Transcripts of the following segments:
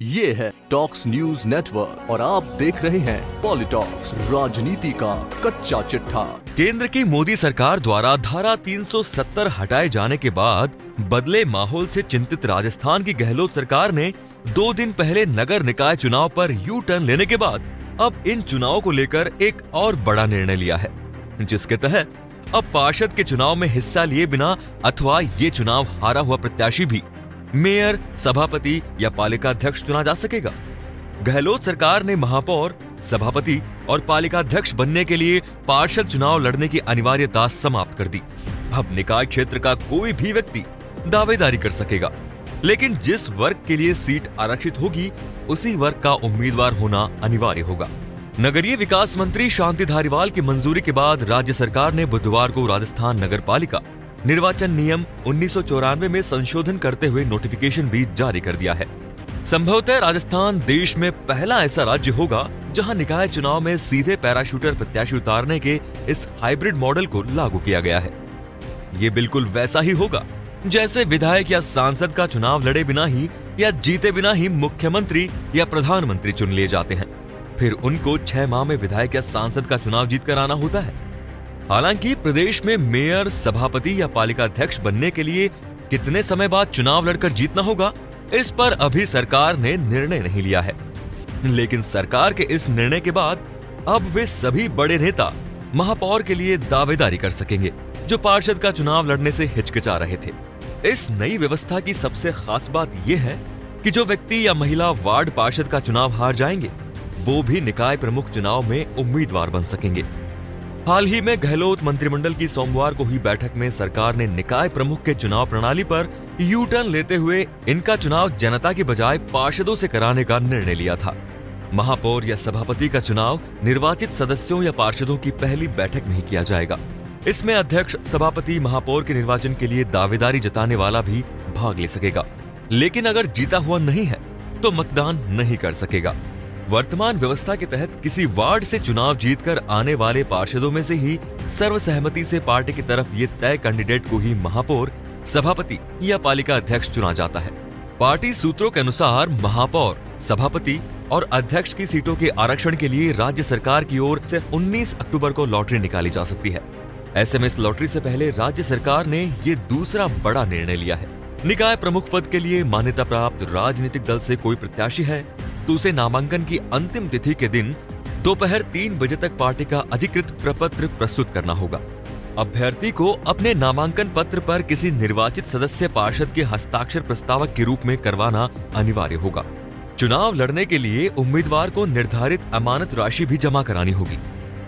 ये है talks news network और आप देख रहे हैं पॉलिटॉक्स, राजनीति का कच्चा चिट्ठा। केंद्र की मोदी सरकार द्वारा धारा 370 हटाए जाने के बाद बदले माहौल से चिंतित राजस्थान की गहलोत सरकार ने 2 दिन पहले नगर निकाय चुनाव पर यू टर्न लेने के बाद अब इन चुनावों को लेकर एक और बड़ा निर्णय लिया है, जिसके तहत अब पार्षद के चुनाव में हिस्सा लिए बिना अथवा ये चुनाव हारा हुआ प्रत्याशी भी मेयर, सभापति या पालिका अध्यक्ष चुना जा सकेगा। गहलोत सरकार ने महापौर, सभापति और पालिका अध्यक्ष बनने के लिए पार्षद चुनाव लड़ने की अनिवार्यता समाप्त कर दी। अब निकाय क्षेत्र का कोई भी व्यक्ति दावेदारी कर सकेगा, लेकिन जिस वर्ग के लिए सीट आरक्षित होगी उसी वर्ग का उम्मीदवार होना अनिवार्य होगा। नगरीय विकास मंत्री शांति धारीवाल की मंजूरी के बाद राज्य सरकार ने बुधवार को राजस्थान नगर पालिका निर्वाचन नियम 1994 में संशोधन करते हुए नोटिफिकेशन भी जारी कर दिया है। संभवतः राजस्थान देश में पहला ऐसा राज्य होगा जहां निकाय चुनाव में सीधे पैराशूटर प्रत्याशी उतारने के इस हाइब्रिड मॉडल को लागू किया गया है। ये बिल्कुल वैसा ही होगा जैसे विधायक या सांसद का चुनाव लड़े बिना ही या जीते बिना ही मुख्यमंत्री या प्रधानमंत्री चुन लिए जाते हैं, फिर उनको 6 माह में विधायक या सांसद का चुनाव जीत कर आना होता है। हालांकि प्रदेश में मेयर, सभापति या पालिका अध्यक्ष बनने के लिए कितने समय बाद चुनाव लड़कर जीतना होगा, इस पर अभी सरकार ने निर्णय नहीं लिया है। लेकिन सरकार के इस निर्णय के बाद अब वे सभी बड़े नेता महापौर के लिए दावेदारी कर सकेंगे जो पार्षद का चुनाव लड़ने से हिचकिचा रहे थे। इस नई व्यवस्था की सबसे खास बात यह है कि जो व्यक्ति या महिला वार्ड पार्षद का चुनाव हार जाएंगे वो भी निकाय प्रमुख चुनाव में उम्मीदवार बन सकेंगे। हाल ही में गहलोत मंत्रिमंडल की सोमवार को हुई बैठक में सरकार ने निकाय प्रमुख के चुनाव प्रणाली पर यू टर्न लेते हुए इनका चुनाव जनता के बजाय पार्षदों से कराने का निर्णय लिया था। महापौर या सभापति का चुनाव निर्वाचित सदस्यों या पार्षदों की पहली बैठक में ही किया जाएगा। इसमें अध्यक्ष, सभापति, महापौर के निर्वाचन के लिए दावेदारी जताने वाला भी भाग ले सकेगा, लेकिन अगर जीता हुआ नहीं है तो मतदान नहीं कर सकेगा। वर्तमान व्यवस्था के तहत किसी वार्ड से चुनाव जीतकर आने वाले पार्षदों में से ही सर्वसहमति से पार्टी की तरफ ये तय कैंडिडेट को ही महापौर, सभापति या पालिका अध्यक्ष चुना जाता है। पार्टी सूत्रों के अनुसार महापौर, सभापति और अध्यक्ष की सीटों के आरक्षण के लिए राज्य सरकार की ओर से 19 अक्टूबर को लॉटरी निकाली जा सकती है। ऐसे में इस लॉटरी से पहले राज्य सरकार ने ये दूसरा बड़ा निर्णय लिया है। निकाय प्रमुख पद के लिए मान्यता प्राप्त राजनीतिक दल से कोई प्रत्याशी है तो उसे नामांकन की अंतिम तिथि के दिन दोपहर 3 बजे तक पार्टी का अधिकृत प्रपत्र प्रस्तुत करना होगा। अभ्यर्थी को अपने नामांकन पत्र पर किसी निर्वाचित सदस्य पार्षद के हस्ताक्षर प्रस्तावक के रूप में करवाना अनिवार्य होगा। चुनाव लड़ने के लिए उम्मीदवार को निर्धारित अमानत राशि भी जमा करानी होगी।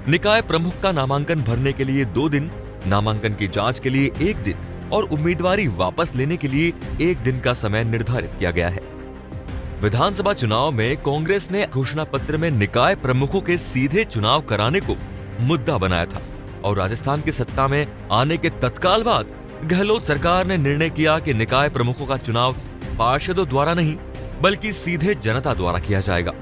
निकाय प्रमुख का नामांकन भरने के लिए 2 दिन, नामांकन की जांच के लिए 1 दिन और उम्मीदवारी वापस लेने के लिए 1 दिन का समय निर्धारित किया गया है। विधानसभा चुनाव में कांग्रेस ने घोषणा पत्र में निकाय प्रमुखों के सीधे चुनाव कराने को मुद्दा बनाया था और राजस्थान की सत्ता में आने के तत्काल बाद गहलोत सरकार ने निर्णय किया कि निकाय प्रमुखों का चुनाव पार्षदों द्वारा नहीं बल्कि सीधे जनता द्वारा किया जाएगा।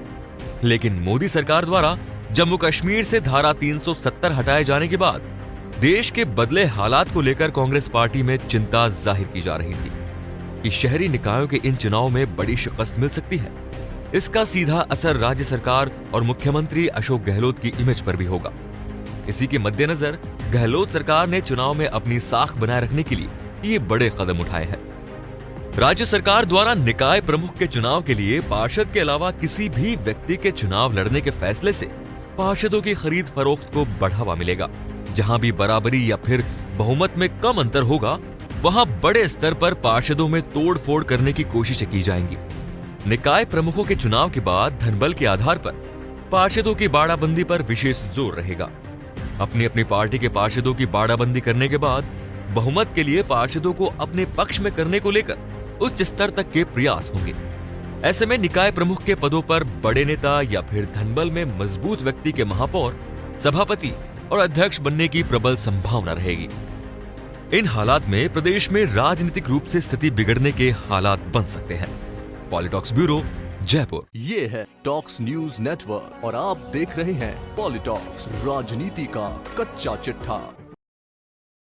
लेकिन मोदी सरकार द्वारा जम्मू कश्मीर से धारा 370 हटाए जाने के बाद देश के बदले हालात को लेकर कांग्रेस पार्टी में चिंता जाहिर की जा रही थी कि शहरी निकायों के इन चुनाव में बड़ी शिकस्त मिल सकती है। इसका सीधा असर राज्य सरकार और मुख्यमंत्री अशोक गहलोत की इमेज पर भी होगा। इसी के मद्देनजर गहलोत सरकार ने चुनाव में अपनी साख बनाए रखने के लिए ये बड़े कदम उठाए हैं। राज्य सरकार द्वारा निकाय प्रमुख के चुनाव के लिए पार्षद के अलावा किसी भी व्यक्ति के चुनाव लड़ने के फैसले से पार्षदों की खरीद फरोख्त को बढ़ावा मिलेगा। जहां भी बराबरी या फिर बहुमत में कम अंतर होगा वहां बड़े स्तर पर पार्षदों में तोड़ फोड़ करने की कोशिशें की जाएंगी। निकाय प्रमुखों के चुनाव के बाद धनबल के आधार पर पार्षदों की बाड़ाबंदी पर विशेष जोर रहेगा। अपनी अपनी पार्टी के पार्षदों की बाड़ाबंदी करने के बाद बहुमत के लिए पार्षदों को अपने पक्ष में करने को लेकर उच्च स्तर तक के प्रयास होंगे। ऐसे में निकाय प्रमुख के पदों पर बड़े नेता या फिर धनबल में मजबूत व्यक्ति के महापौर, सभापति और अध्यक्ष बनने की प्रबल संभावना रहेगी। इन हालात में प्रदेश में राजनीतिक रूप से स्थिति बिगड़ने के हालात बन सकते हैं। पॉलिटॉक्स ब्यूरो, जयपुर। ये है टॉक्स न्यूज नेटवर्क और आप देख रहे हैं पॉलिटॉक्स, राजनीति का कच्चा चिट्ठा।